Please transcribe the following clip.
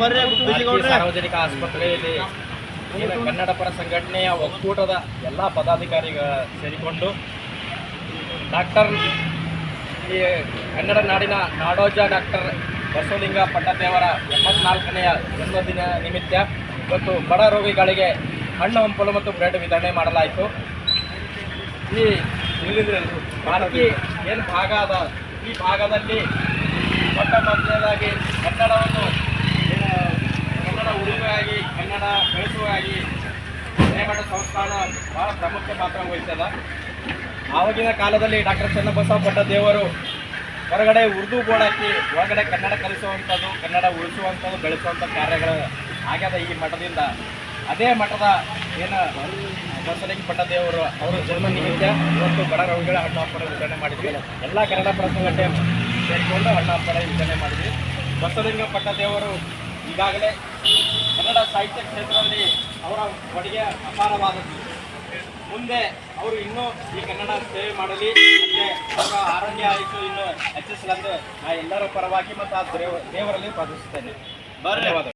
ಸಾರ್ವಜನಿಕ ಆಸ್ಪತ್ರೆಯಲ್ಲಿ ಕನ್ನಡ ಪರ ಸಂಘಟನೆಯ ಒಕ್ಕೂಟದ ಎಲ್ಲ ಪದಾಧಿಕಾರಿಗಳ ಸೇರಿಕೊಂಡು ಡಾಕ್ಟರ್ ಈ ಕನ್ನಡ ನಾಡಿನ ನಾಡೋಜ ಡಾಕ್ಟರ್ ಬಸವಲಿಂಗ ಪಟ್ಟದೇವರ 74ನೆಯ ಜನ್ಮದಿನ ನಿಮಿತ್ತ ಇವತ್ತು ಬಡ ರೋಗಿಗಳಿಗೆ ಹಣ್ಣು ಹಂಪಲು ಮತ್ತು ಬ್ರೆಡ್ ವಿತರಣೆ ಮಾಡಲಾಯಿತು. ಈ ಬಾಲಕಿ ಏನು ಭಾಗ ಅದ, ಈ ಭಾಗದಲ್ಲಿ ಮೊಟ್ಟ ಮೊದಲನೇದಾಗಿ ಕನ್ನಡವನ್ನು ಕನ್ನಡ ಉಳಿಗಾಗಿ ಕನ್ನಡ ಬೆಳೆಸುವಾಗಿ ನೇಮಠ ಸಂಸ್ಥಾನ ಬಹಳ ಪ್ರಮುಖ ಪಾತ್ರ ವಹಿಸ್ತದ. ಆವಾಗಿನ ಕಾಲದಲ್ಲಿ ಡಾಕ್ಟರ್ ಚನ್ನಬಸವ ಪಟ್ಟದೇವರು ಹೊರಗಡೆ ಉರ್ದು ಬೋರ್ಡ್ ಹಾಕಿ ಒಳಗಡೆ ಕನ್ನಡ ಕಲಿಸುವಂಥದ್ದು, ಕನ್ನಡ ಉಳಿಸುವಂಥದ್ದು, ಬೆಳೆಸುವಂಥ ಕಾರ್ಯಗಳು ಆಗ್ಯದ ಈ ಮಠದಿಂದ. ಅದೇ ಮಠದ ಏನು ಬಸವಲಿಂಗ ಪಟ್ಟದೇವರು ಅವರ ಜನ್ಮ ನಿಮಿತ್ತ ಇವತ್ತು ಬಡ ರೋಗಿಗಳ ಹಣ್ಣು ಹಂಪಲ ವಿತರಣೆ ಮಾಡಿದ್ವಿ. ಎಲ್ಲ ಕನ್ನಡ ಪರ ಸಂಘಟನೆ ಸೇರಿಕೊಂಡು ಹಣ್ಣು ಹಂಪಲ ವಿತರಣೆ ಮಾಡಿದ್ವಿ. ಬಸವಲಿಂಗ ಪಟ್ಟದೇವರು ಈಗಾಗಲೇ ಕನ್ನಡ ಸಾಹಿತ್ಯ ಕ್ಷೇತ್ರದಲ್ಲಿ ಅವರ ಕೊಡುಗೆ ಅಪಾರವಾದದ್ದು. ಮುಂದೆ ಅವರು ಇನ್ನೂ ಈ ಕನ್ನಡ ಸೇವೆ ಮಾಡಲಿ ಮತ್ತು ಅವರ ಆರೋಗ್ಯ ಆಯಿತು ಇನ್ನೂ ಹೆಚ್ಚಿಸಲೆಂದು ನಾ ಎಲ್ಲರ ಪರವಾಗಿ ಮತ್ತು ಆ ದೇವರಲ್ಲಿ ಪ್ರಾರ್ಥಿಸುತ್ತೇನೆ. ಧನ್ಯವಾದ.